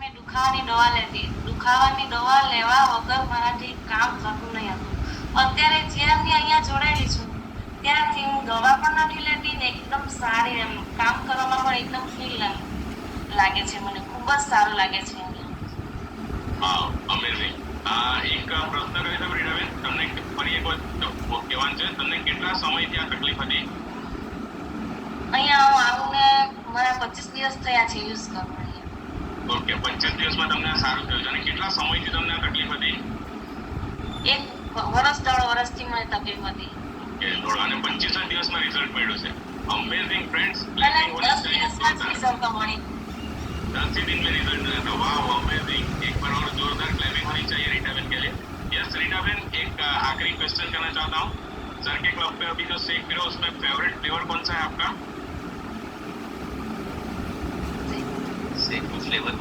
મેં દુખાવાની દવા લેતી. દુખાવાની દવા લેવા વગર મારાથી કામ થતું નહીં હતું. અત્યારે જ્યારની અહીંયા જોડાયેલી છું ત્યારથી હું દવા પણ નથી લેતી ને એકદમ સારી એમ કામ કરવામાં પણ એકદમ ફીલ લાગે છે. મને ખૂબ જ સારું લાગે છે અહીંયા. અમેઝિંગ. એક પ્રશ્ન કહી દઉં રીનાબેન, તમને ફરી એક વખત કહેવાનું છે, તમને કેટલા સમયથી આ તકલીફ હતી? અહીંયા હું આવીને મારા 25 દિવસ થયા છે યુઝ કરવાની. ઓકે, 25 દિવસમાં તમને આ સારું થયું છે. અને કેટલા સમયથી તમને આ તકલીફ હતી? 1 વર્ષ 1.5 વર્ષથી મને તકલીફ હતી. ઓકે, અને 25 દિવસમાં રિઝલ્ટ મળ્યું છે. Amazing friends. पहले 10 દિવસમાં જ રિઝલ્ટ મળી. 10 दिन में रिजल्ट मिला था. वाह, अमेजिंग. एक बार और जोरदार क्लैपिंग होनी चाहिए रीटाबेन के लिए. यस रीटाबेन, एक आखिरी क्वेश्चन करना चाहता हूँ. सर के क्लब पे अभी जो शेक पी रहे हो उसमें फेवरेट फ्लेवर कौन सा है आपका? Shake flavour